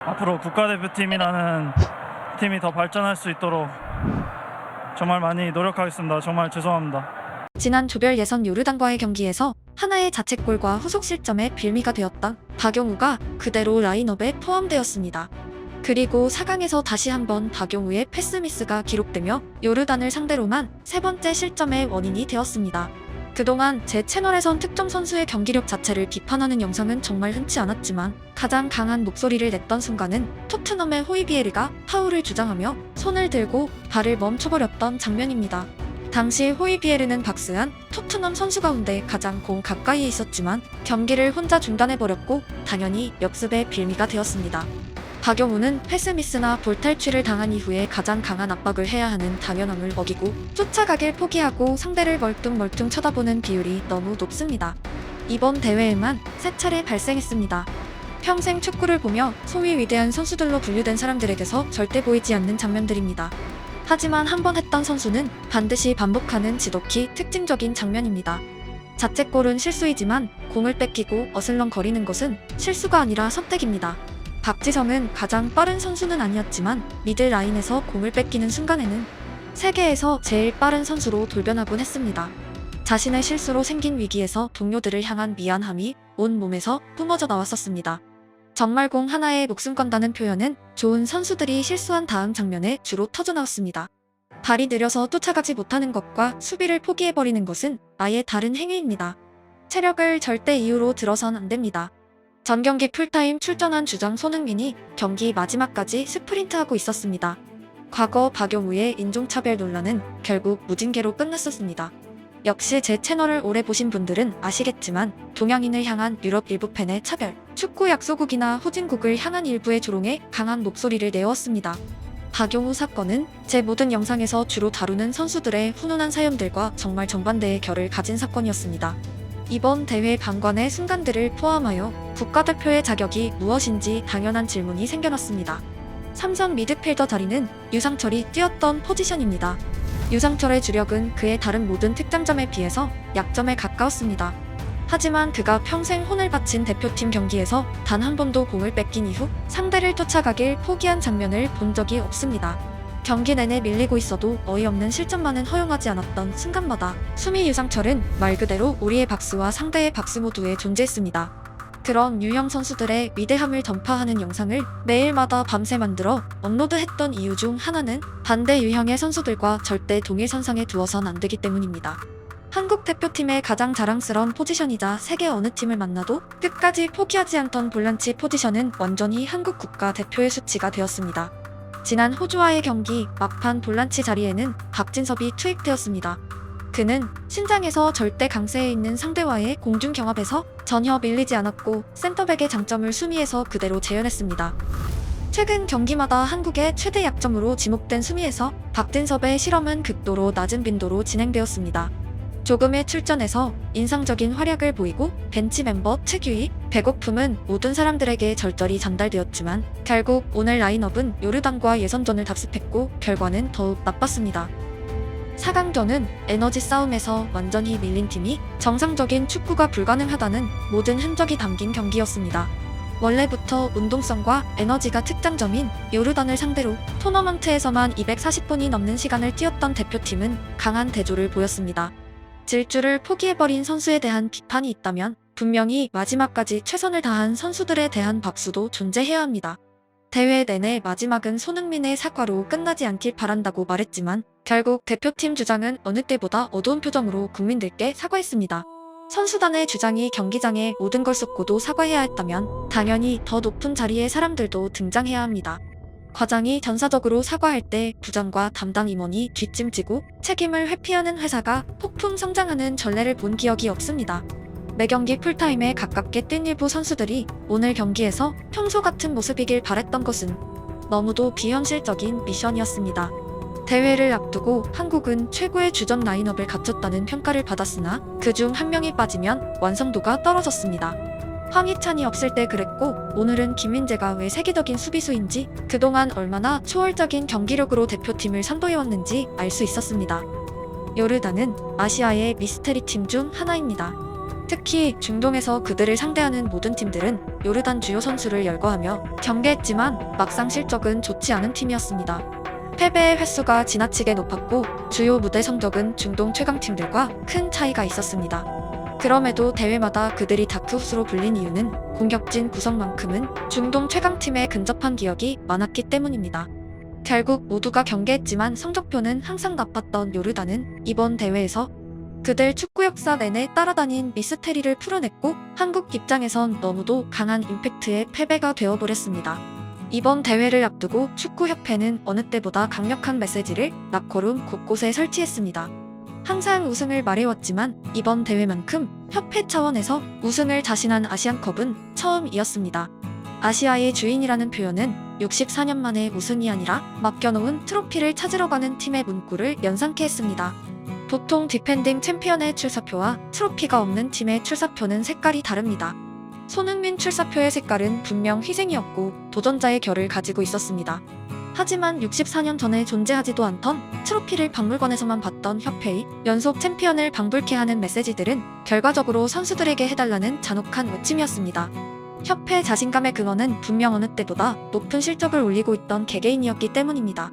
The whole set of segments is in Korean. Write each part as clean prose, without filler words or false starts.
앞으로 국가대표팀이라는 팀이 더 발전할 수 있도록 정말 많이 노력하겠습니다. 정말 죄송합니다. 지난 조별 예선 요르단과의 경기에서 하나의 자책골과 후속 실점에 빌미가 되었던 박용우가 그대로 라인업에 포함되었습니다. 그리고 4강에서 다시 한번 박용우의 패스미스가 기록되며 요르단을 상대로만 세 번째 실점의 원인이 되었습니다. 그동안 제 채널에선 특정 선수의 경기력 자체를 비판하는 영상은 정말 흔치 않았지만 가장 강한 목소리를 냈던 순간은 토트넘의 호이비에르가 파울을 주장하며 손을 들고 발을 멈춰버렸던 장면입니다. 당시 호이비에르는 박스한 토트넘 선수 가운데 가장 공 가까이에 있었지만 경기를 혼자 중단해버렸고 당연히 역습의 빌미가 되었습니다. 박용우는 패스미스나 볼탈취를 당한 이후에 가장 강한 압박을 해야 하는 당연함을 어기고 쫓아가길 포기하고 상대를 멀뚱멀뚱 쳐다보는 비율이 너무 높습니다. 이번 대회에만 3차례 발생했습니다. 평생 축구를 보며 소위 위대한 선수들로 분류된 사람들에게서 절대 보이지 않는 장면들입니다. 하지만 한 번 했던 선수는 반드시 반복하는 지독히 특징적인 장면입니다. 자책골은 실수이지만 공을 뺏기고 어슬렁거리는 것은 실수가 아니라 선택입니다. 박지성은 가장 빠른 선수는 아니었지만 미들라인에서 공을 뺏기는 순간에는 세계에서 제일 빠른 선수로 돌변하곤 했습니다. 자신의 실수로 생긴 위기에서 동료들을 향한 미안함이 온 몸에서 뿜어져 나왔었습니다. 정말 공 하나에 목숨 건다는 표현은 좋은 선수들이 실수한 다음 장면에 주로 터져나왔습니다. 발이 느려서 쫓아가지 못하는 것과 수비를 포기해버리는 것은 아예 다른 행위입니다. 체력을 절대 이유로 들어선 안 됩니다. 전 경기 풀타임 출전한 주장 손흥민이 경기 마지막까지 스프린트하고 있었습니다. 과거 박용우의 인종차별 논란은 결국 무징계로 끝났었습니다. 역시 제 채널을 오래 보신 분들은 아시겠지만 동양인을 향한 유럽 일부 팬의 차별, 축구 약소국이나 후진국을 향한 일부의 조롱에 강한 목소리를 내었습니다. 박용우 사건은 제 모든 영상에서 주로 다루는 선수들의 훈훈한 사연들과 정말 정반대의 결을 가진 사건이었습니다. 이번 대회 방관의 순간들을 포함하여 국가대표의 자격이 무엇인지 당연한 질문이 생겨났습니다. 삼성 미드필더 자리는 유상철이 뛰었던 포지션입니다. 유상철의 주력은 그의 다른 모든 특장점에 비해서 약점에 가까웠습니다. 하지만 그가 평생 혼을 바친 대표팀 경기에서 단 한 번도 공을 뺏긴 이후 상대를 쫓아가길 포기한 장면을 본 적이 없습니다. 경기 내내 밀리고 있어도 어이없는 실점만은 허용하지 않았던 순간마다 수미 유상철은 말 그대로 우리의 박스와 상대의 박스 모두에 존재했습니다. 그런 유형 선수들의 위대함을 전파하는 영상을 매일마다 밤새 만들어 업로드했던 이유 중 하나는 반대 유형의 선수들과 절대 동일선상에 두어선 안 되기 때문입니다. 한국 대표팀의 가장 자랑스러운 포지션이자 세계 어느 팀을 만나도 끝까지 포기하지 않던 볼란치 포지션은 완전히 한국 국가 대표의 수치가 되었습니다. 지난 호주와의 경기 막판 볼란치 자리에는 박진섭이 투입되었습니다. 그는 신장에서 절대 강세에 있는 상대와의 공중 경합에서 전혀 밀리지 않았고 센터백의 장점을 수미에서 그대로 재현했습니다. 최근 경기마다 한국의 최대 약점으로 지목된 수미에서 박진섭의 실험은 극도로 낮은 빈도로 진행되었습니다. 조금의 출전에서 인상적인 활약을 보이고 벤치 멤버 특유의 배고픔은 모든 사람들에게 절절히 전달되었지만 결국 오늘 라인업은 요르단과 예선전을 답습했고 결과는 더욱 나빴습니다. 4강전은 에너지 싸움에서 완전히 밀린 팀이 정상적인 축구가 불가능하다는 모든 흔적이 담긴 경기였습니다. 원래부터 운동성과 에너지가 특장점인 요르단을 상대로 토너먼트에서만 240분이 넘는 시간을 뛰었던 대표팀은 강한 대조를 보였습니다. 질주를 포기해버린 선수에 대한 비판이 있다면 분명히 마지막까지 최선을 다한 선수들에 대한 박수도 존재해야 합니다. 대회 내내 마지막은 손흥민의 사과로 끝나지 않길 바란다고 말했지만 결국 대표팀 주장은 어느 때보다 어두운 표정으로 국민들께 사과했습니다. 선수단의 주장이 경기장에 모든 걸 쏟고도 사과해야 했다면 당연히 더 높은 자리의 사람들도 등장해야 합니다. 과장이 전사적으로 사과할 때 부장과 담당 임원이 뒷짐지고 책임을 회피하는 회사가 폭풍 성장하는 전례를 본 기억이 없습니다. 매경기 풀타임에 가깝게 뛴 일부 선수들이 오늘 경기에서 평소 같은 모습이길 바랬던 것은 너무도 비현실적인 미션이었습니다. 대회를 앞두고 한국은 최고의 주전 라인업을 갖췄다는 평가를 받았으나 그중 한 명이 빠지면 완성도가 떨어졌습니다. 황희찬이 없을 때 그랬고 오늘은 김민재가 왜 세계적인 수비수인지 그동안 얼마나 초월적인 경기력으로 대표팀을 선도해왔는지 알 수 있었습니다. 요르단은 아시아의 미스테리 팀 중 하나입니다. 특히 중동에서 그들을 상대하는 모든 팀들은 요르단 주요 선수를 열거하며 경계했지만 막상 실적은 좋지 않은 팀이었습니다. 패배의 횟수가 지나치게 높았고 주요 무대 성적은 중동 최강팀들과 큰 차이가 있었습니다. 그럼에도 대회마다 그들이 다크호스로 불린 이유는 공격진 구성만큼은 중동 최강팀에 근접한 기억이 많았기 때문입니다. 결국 모두가 경계했지만 성적표는 항상 나빴던 요르단은 이번 대회에서 그들 축구 역사 내내 따라다닌 미스테리를 풀어냈고 한국 입장에선 너무도 강한 임팩트의 패배가 되어버렸습니다. 이번 대회를 앞두고 축구협회는 어느 때보다 강력한 메시지를 락커룸 곳곳에 설치했습니다. 항상 우승을 말해왔지만 이번 대회만큼 협회 차원에서 우승을 자신한 아시안컵은 처음이었습니다. 아시아의 주인이라는 표현은 64년 만에 우승이 아니라 맡겨놓은 트로피를 찾으러 가는 팀의 문구를 연상케 했습니다. 보통 디펜딩 챔피언의 출사표와 트로피가 없는 팀의 출사표는 색깔이 다릅니다. 손흥민 출사표의 색깔은 분명 희생이었고 도전자의 결을 가지고 있었습니다. 하지만 64년 전에 존재하지도 않던 트로피를 박물관에서만 봤던 협회의 연속 챔피언을 방불케 하는 메시지들은 결과적으로 선수들에게 해달라는 잔혹한 외침이었습니다. 협회 자신감의 근원은 분명 어느 때보다 높은 실적을 올리고 있던 개개인이었기 때문입니다.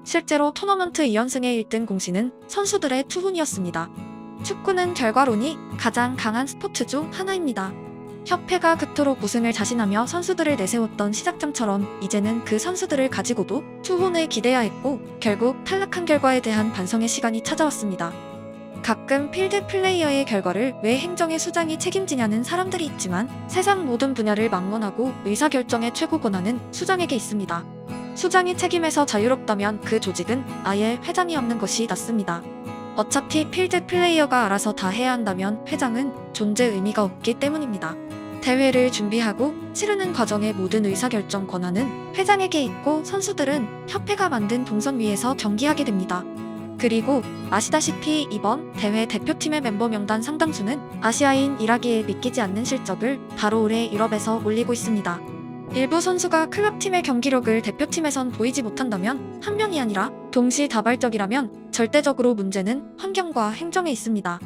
실제로 토너먼트 2연승의 1등 공신은 선수들의 투혼이었습니다. 축구는 결과론이 가장 강한 스포츠 중 하나입니다. 협회가 그토록 우승을 자신하며 선수들을 내세웠던 시작점처럼 이제는 그 선수들을 가지고도 투혼을 기대해야 했고 결국 탈락한 결과에 대한 반성의 시간이 찾아왔습니다. 가끔 필드 플레이어의 결과를 왜 행정의 수장이 책임지냐는 사람들이 있지만 세상 모든 분야를 막론하고 의사결정의 최고 권한은 수장에게 있습니다. 수장이 책임에서 자유롭다면 그 조직은 아예 회장이 없는 것이 낫습니다. 어차피 필드 플레이어가 알아서 다 해야 한다면 회장은 존재 의미가 없기 때문입니다. 대회를 준비하고 치르는 과정의 모든 의사결정 권한은 회장에게 있고 선수들은 협회가 만든 동선 위에서 경기하게 됩니다. 그리고 아시다시피 이번 대회 대표팀의 멤버 명단 상당수는 아시아인 이라기에 믿기지 않는 실적을 바로 올해 유럽에서 올리고 있습니다. 일부 선수가 클럽팀의 경기력을 대표팀에선 보이지 못한다면 한 명이 아니라 동시다발적이라면 절대적으로 문제는 환경과 행정에 있습니다.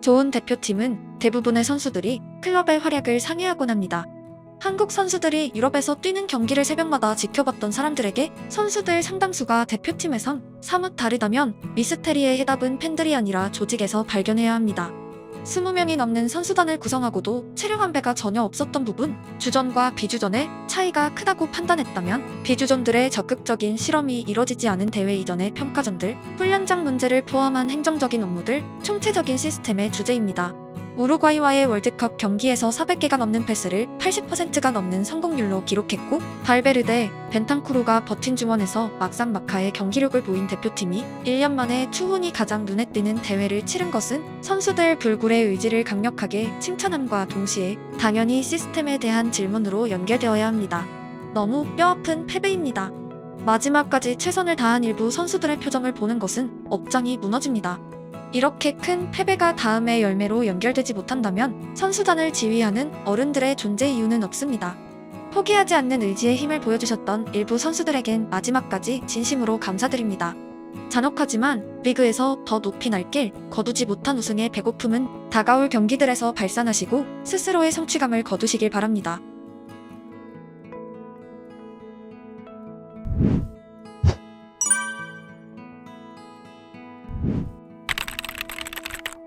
좋은 대표팀은 대부분의 선수들이 클럽의 활약을 상회하곤 합니다. 한국 선수들이 유럽에서 뛰는 경기를 새벽마다 지켜봤던 사람들에게 선수들 상당수가 대표팀에선 사뭇 다르다면 미스테리의 해답은 팬들이 아니라 조직에서 발견해야 합니다. 20명이 넘는 선수단을 구성하고도 체력 안배가 전혀 없었던 부분, 주전과 비주전의 차이가 크다고 판단했다면 비주전들의 적극적인 실험이 이뤄지지 않은 대회 이전의 평가전들, 훈련장 문제를 포함한 행정적인 업무들, 총체적인 시스템의 주제입니다. 우루과이와의 월드컵 경기에서 400개가 넘는 패스를 80%가 넘는 성공률로 기록했고 발베르데, 벤탄쿠르가 버틴 중원에서 막상막하의 경기력을 보인 대표팀이 1년 만에 투혼이 가장 눈에 띄는 대회를 치른 것은 선수들 불굴의 의지를 강력하게 칭찬함과 동시에 당연히 시스템에 대한 질문으로 연결되어야 합니다. 너무 뼈아픈 패배입니다. 마지막까지 최선을 다한 일부 선수들의 표정을 보는 것은 업장이 무너집니다. 이렇게 큰 패배가 다음의 열매로 연결되지 못한다면 선수단을 지휘하는 어른들의 존재 이유는 없습니다. 포기하지 않는 의지의 힘을 보여주셨던 일부 선수들에겐 마지막까지 진심으로 감사드립니다. 잔혹하지만 리그에서 더 높이 날 길 거두지 못한 우승의 배고픔은 다가올 경기들에서 발산하시고 스스로의 성취감을 거두시길 바랍니다.